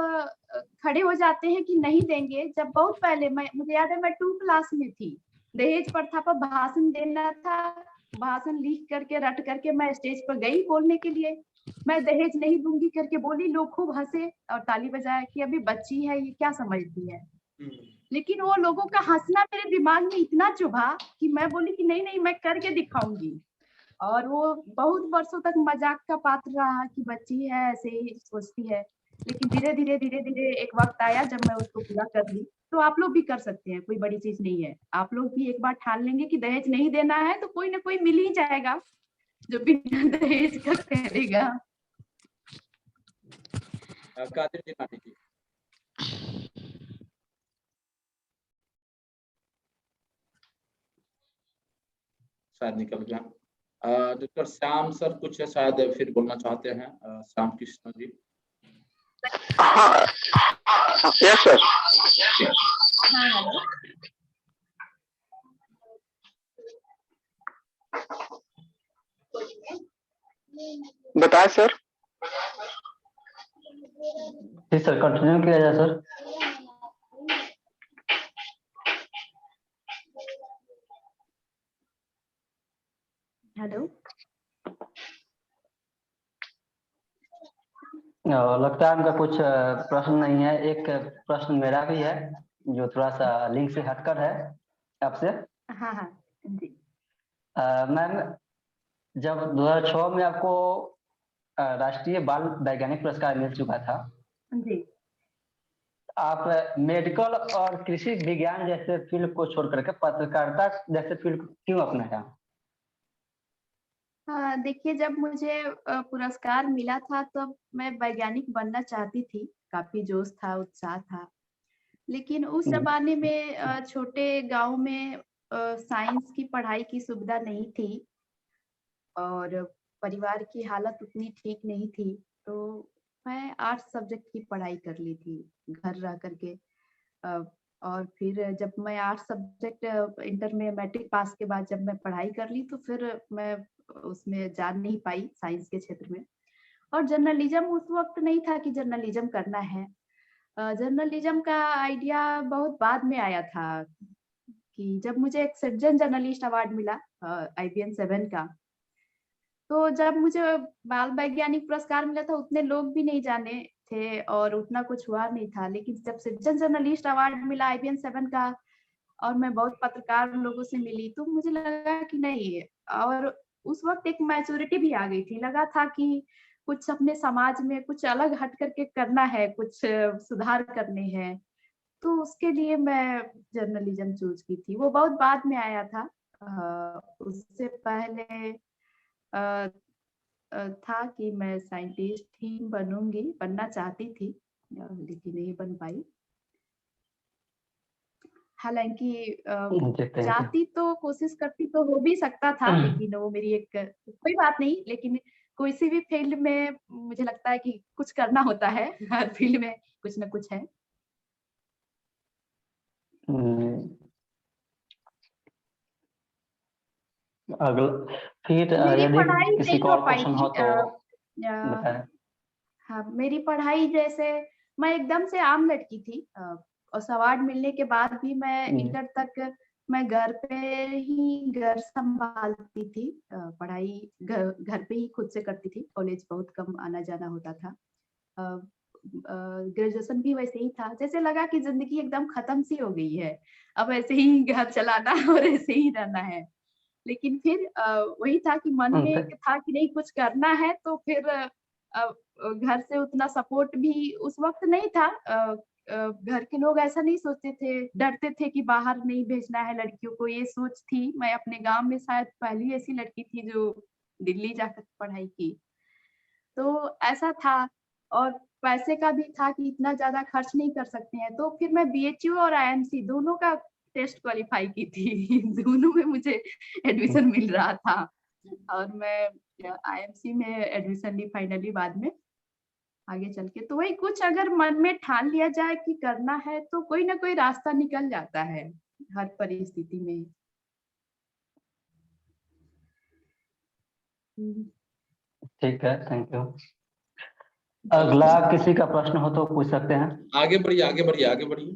खड़े हो जाते हैं कि नहीं देंगे, जब बहुत पहले मुझे याद है मैं 2 क्लास में थी, दहेज प्रथा पर भाषण देना था। भाषण लिख करके रट करके मैं स्टेज पर गई बोलने के लिए, मैं दहेज नहीं दूंगी करके बोली, लोग खूब हंसे और ताली बजाए कि अभी बच्ची है ये क्या समझती है। लेकिन वो लोगों का हंसना मेरे दिमाग में इतना चुभा कि मैं बोली कि नहीं नहीं मैं करके दिखाऊंगी। और वो बहुत वर्षों तक मजाक का पात्र रहा कि बच्ची है ऐसे ही सोचती है। लेकिन धीरे धीरे एक वक्त आया जब मैं उसको पूरा कर ली। तो आप लोग भी कर सकते हैं, कोई बड़ी चीज नहीं है। आप लोग भी एक बार ठान लेंगे कि दहेज नहीं देना है तो कोई ना कोई मिल ही जाएगा जो बिना दहेज का करेगा।
कादिर जी मानी जी। शायद निकल गया। डॉक्टर श्याम सर कुछ शायद फिर बोलना चाहते हैं। श्याम कृष्ण जी।
हाँ यस सर।
हाँ हेलो।
बताएं सर।
जी सर, कंटिन्यू किया जाए सर।
हेलो।
लगता है उनका कुछ प्रश्न नहीं है। एक प्रश्न मेरा भी है जो थोड़ा सा लिंक से हटकर है आपसे।
हाँ हाँ जी।
मैम, जब 2006 में आपको राष्ट्रीय बाल वैज्ञानिक पुरस्कार मिल चुका था,
जी।
आप मेडिकल और कृषि विज्ञान जैसे फील्ड को छोड़ करके पत्रकारिता जैसे फील्ड क्यों अपनाया?
हाँ देखिए, जब मुझे पुरस्कार मिला था तब मैं वैज्ञानिक बनना चाहती थी, काफी जोश था, उत्साह था। लेकिन उस जमाने में छोटे गांव में साइंस की पढ़ाई की सुविधा नहीं थी और परिवार की हालत उतनी ठीक नहीं थी, तो मैं आर्ट्स सब्जेक्ट की पढ़ाई कर ली थी घर रह करके। और फिर जब मैं 8 सब्जेक्ट इंटर में मैट्रिक पास के बाद जब मैं पढ़ाई कर ली तो फिर मैं उसमें जा नहीं पाई साइंस के क्षेत्र में। और जर्नलिज्म उस वक्त नहीं था कि जर्नलिज्म करना है। जर्नलिज्म का आइडिया बहुत बाद में आया था कि जब मुझे एक सिटीजन जर्नलिस्ट अवार्ड मिला IPN 7 का, तो जब मुझे बाल वैज्ञानिक पुरस्कार मिला था उतने लोग भी नहीं जाने थे और उतना कुछ हुआ नहीं था। लेकिन जब सिटीजन जर्नलिस्ट अवार्ड मिला IPN 7 का और मैं बहुत पत्रकार लोगों से मिली तो मुझे लगा कि नहीं, और उस वक्त एक मैच्योरिटी भी आ गई थी। लगा था कि कुछ अपने समाज में कुछ अलग हट करके करना है, कुछ सुधार करने हैं, तो उसके लिए मैं जर्नलिज्म चूज की थी। वो बहुत बाद में आया था। उससे पहले था कि मैं साइंटिस्ट ही बनूंगी, बनना चाहती थी लेकिन नहीं बन पाई। हालांकि चाहती तो कोशिश करती तो हो भी सकता था, लेकिन वो मेरी एक कोई बात नहीं। लेकिन किसी भी फील्ड में मुझे लगता है कि कुछ करना होता है, हर फील्ड में कुछ ना कुछ है।
अगला फिर
मेरी
यदि
पढ़ाई
किसी
नहीं
को
हो
और
पाई
क्वेश्चन
थी।
हो तो बताएं।
हाँ, मेरी पढ़ाई जैसे मैं एकदम से आम लड़की थी और अवार्ड मिलने के बाद भी मैं इंटर तक मैं घर पे ही घर संभालती थी। पढ़ाई घर पे ही खुद से करती थी। कॉलेज बहुत कम आना जाना होता था। ग्रेजुएशन भी वैसे ही था। जैसे लगा कि जिंदगी एकदम खत्म सी हो गई है, अब ऐसे ही घर चलाना और ऐसे ही रहना है। लेकिन फिर वही था कि मन में एक था कि नहीं कुछ करना है, तो फिर घर से उतना सपोर्ट भी उस वक्त नहीं था। घर के लोग ऐसा नहीं सोचते थे, डरते थे कि बाहर नहीं भेजना है लड़कियों को, ये सोच थी। मैं अपने गांव में शायद पहली ऐसी लड़की थी जो दिल्ली जाकर पढ़ाई की, तो ऐसा था। और पैसे का भी था कि इतना ज्यादा खर्च नहीं कर सकते हैं, तो फिर मैं BHU और IMC दोनों का टेस्ट क्वालिफाई की थी। दोनों में मुझे एडमिशन मिल रहा था और मैं IMC में एडमिशन ली फाइनली बाद में आगे चल के। तो वही कुछ अगर मन में ठान लिया जाए कि करना है तो कोई ना कोई रास्ता निकल जाता है हर परिस्थिति में।
ठीक है, थैंक यू। अगला किसी का प्रश्न हो तो पूछ सकते हैं।
आगे बढ़िए, आगे बढ़िए, आगे बढ़िए।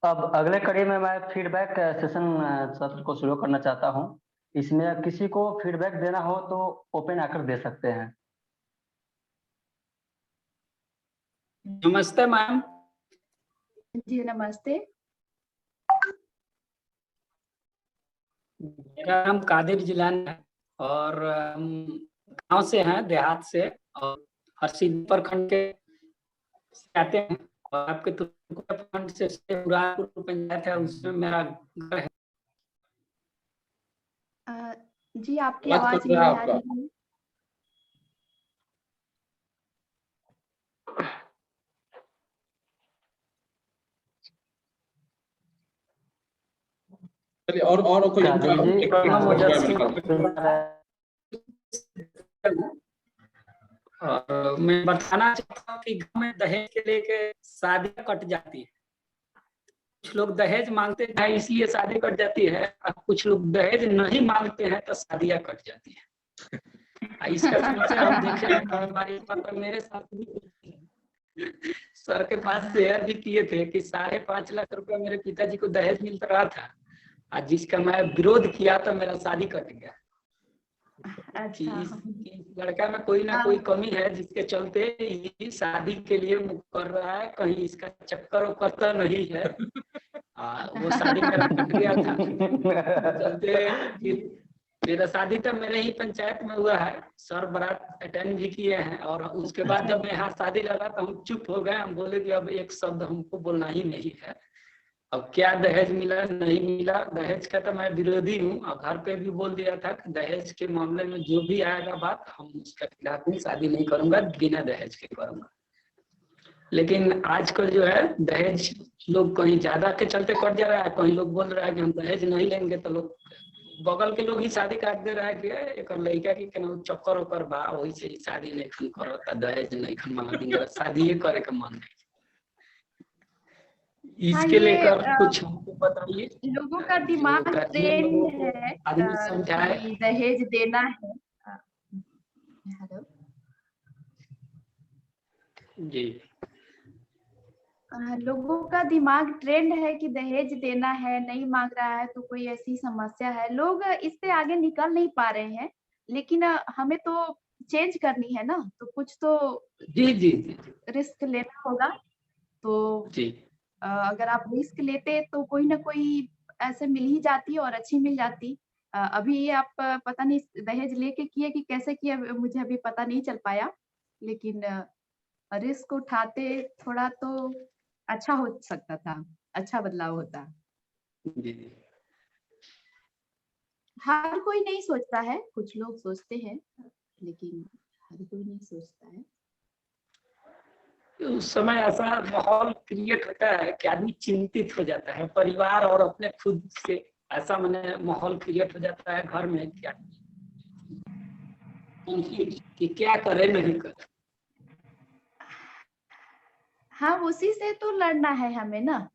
अब अगले कड़ी में मैं फीडबैक सेशन सत्र को शुरू करना चाहता हूं। इसमें किसी को फीडबैक देना हो तो ओपन आकर दे सकते हैं।
नमस्ते मैम।
जी नमस्ते।
मेरा नाम कादिर जिलानी है और हम गांव से हैं, देहात से, और हरसिद्धि प्रखंड के आते हैं। और आपके प्रखंड से बुरहानपुर पंचायत है, उसमें मेरा घर है।
जी आपकी आवाज नहीं आ रही है।
चलिए और कोई
और मैं बताना चाहता हूँ कि गाँव में दहेज के लेके शादी कट जाती है। कुछ लोग दहेज मांगते हैं इसलिए शादी कट जाती है, और कुछ लोग दहेज नहीं मांगते हैं तो शादियां कट जाती है। इसका समस्या हम देखे हैं हमारे मेरे साथ भी। सर के पास शेयर भी किए थे कि 5.5 लाख रुपया मेरे पिताजी को दहेज मिल रहा था, और जिसका मैं विरोध किया तो मेरा शादी कट गया। कि इस लड़का में कोई ना कोई कमी है जिसके चलते ये शादी के लिए मुख कर रहा है, कहीं इसका चक्कर करता नहीं है। वो शादी मेरा कट गया था। चलते मेरा शादी तो मेरे ही पंचायत में हुआ है, सर बारात अटेंड भी किए हैं। और उसके बाद जब मैं यहाँ शादी लगा तो हम चुप हो गए। हम बोले कि अब एक शब्द हमको बोलना ही नहीं है। अब क्या दहेज मिला नहीं मिला, दहेज का तो मैं विरोधी हूँ, और घर पे भी बोल दिया था कि दहेज के मामले में जो भी आएगा बात, हम उसके खिलाफ में शादी नहीं करूंगा, बिना दहेज के करूंगा। लेकिन आजकल जो है दहेज लोग कहीं ज्यादा के चलते कट जा रहा है, कहीं लोग बोल रहा है कि हम दहेज नहीं लेंगे, तो लोग बगल के लोग ही शादी काट दे रहा है कि एक लड़का की चक्कर ओकर बा, वही से शादी नहीं करो, दहेज नहीं मांग देंगे, शादी करे का मन नहीं। इसके
ये,
लेकर कुछ हमको बताइए।
लोगों का
जो
दिमाग
कहते हैं
ट्रेंड
लोगों को
है
आदमी समझाए।
कि दहेज देना है। हेलो
जी
लोगों का दिमाग ट्रेंड है कि दहेज देना है, नहीं मांग रहा है तो कोई ऐसी समस्या है। लोग इससे आगे निकल नहीं पा रहे हैं, लेकिन हमें तो चेंज करनी है ना, तो कुछ तो
जी जी जी
रिस्क लेना होगा। तो
जी
अगर आप रिस्क लेते तो कोई ना कोई ऐसे मिल ही जाती और अच्छी मिल जाती। अभी ये आप पता नहीं दहेज लेके किए कि कैसे किए, मुझे अभी पता नहीं चल पाया, लेकिन रिस्क उठाते थोड़ा तो अच्छा हो सकता था, अच्छा बदलाव होता।
जी
हर कोई नहीं सोचता है, कुछ लोग सोचते हैं, लेकिन हर कोई नहीं सोचता है।
उस समय ऐसा माहौल क्रिएट होता है कि आदमी चिंतित हो जाता है, परिवार और अपने खुद से ऐसा मैंने माहौल क्रिएट हो जाता है घर में क्या कि क्या करे नहीं करे।
हाँ, उसी से तो लड़ना है हमें ना।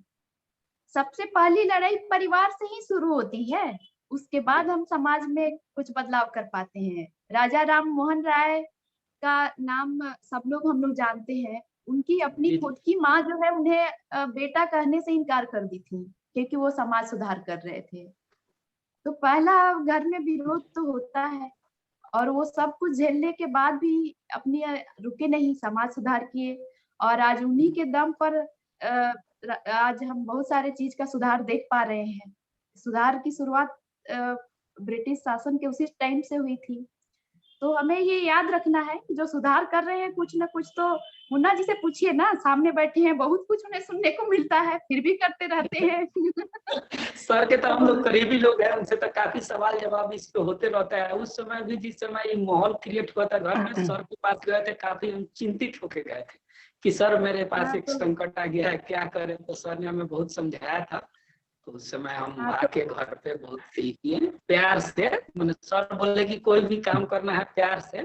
सबसे पहली लड़ाई परिवार से ही शुरू होती है, उसके बाद हम समाज में कुछ बदलाव कर पाते हैं। राजा राम मोहन राय का नाम सब लोग हम लोग जानते हैं। उनकी अपनी खुद की माँ जो है उन्हें बेटा कहने से इनकार कर दी थी, क्योंकि वो समाज सुधार कर रहे थे। तो पहला घर में विरोध तो होता है, और वो सब कुछ झेलने के बाद भी अपनी रुके नहीं, समाज सुधार किए। और आज उन्हीं के दम पर आज हम बहुत सारे चीज का सुधार देख पा रहे हैं। सुधार की शुरुआत ब्रिटिश शासन के उसी टाइम से हुई थी। तो हमें ये याद रखना है कि जो सुधार कर रहे हैं कुछ ना कुछ तो, मुन्ना जी से पूछिए ना, सामने बैठे हैं, बहुत कुछ उन्हें सुनने को मिलता है, फिर भी करते रहते हैं।
सर के तो हम लोग करीबी लोग हैं, उनसे तो काफी सवाल जवाब इस पे होते रहता है। उस समय भी जिस समय ये माहौल क्रिएट हुआ था घर में, सर के पास गए थे, काफी हम चिंतित होके गए थे कि सर मेरे पास एक संकट आ गया है, क्या करें। तो सर ने हमें बहुत समझाया था। तो उस समय हम आके घर पे बहुत फील किए प्यार से। मैंने सर बोले कि कोई भी काम करना है प्यार से,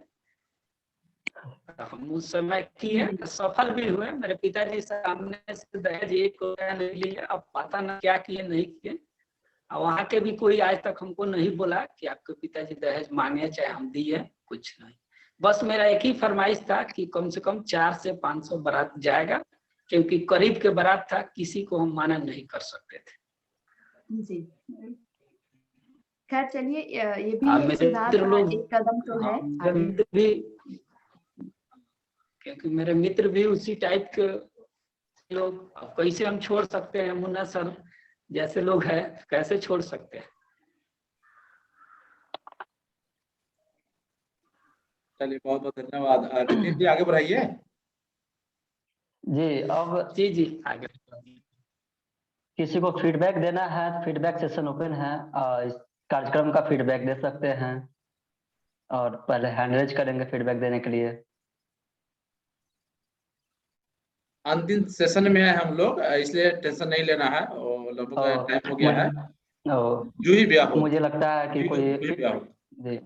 तो हम उस समय किए, सफल भी हुए। मेरे पिताजी सामने से दहेज एक रुपया नहीं लिए, अब पता ना क्या किए नहीं किए। और वहाँ के भी कोई आज तक हमको नहीं बोला कि आपके पिताजी दहेज मांगे चाहे हम दिए, कुछ नहीं। बस मेरा एक ही फरमाइश था कि कम से कम 400 से 500 बारात जाएगा, क्योंकि करीब के बारात था, किसी को हम माना नहीं कर सकते थे।
जी खैर चलिए, ये भी एक सुधार का एक कदम तो है।
मित्र भी, क्योंकि मेरे मित्र भी उसी टाइप के लोग, अब कैसे हम छोड़ सकते हैं। मुन्ना सर जैसे लोग हैं कैसे छोड़ सकते हैं।
चलिए बहुत बहुत धन्यवाद। नितिन जी आगे बढ़ाइए।
जी अब
जी आगे
किसी को फीडबैक देना है, फीडबैक सेशन ओपन है। इस कार्यक्रम का फीडबैक दे सकते हैं, और पहले हैंड रेज करेंगे फीडबैक देने के लिए।
अंतिम सेशन में है हम लोग, इसलिए टेंशन नहीं लेना है, और लगभग टाइम हो गया है। जूही ब्याह हो,
मुझे लगता है कि कोई जी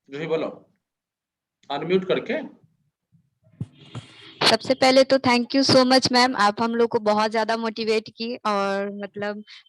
जूही बोलो अनम्यूट करके।
सबसे पहले तो thank you so much ma'am, आप हम लोग को बहुत ज्यादा मोटिवेट की, और मतलब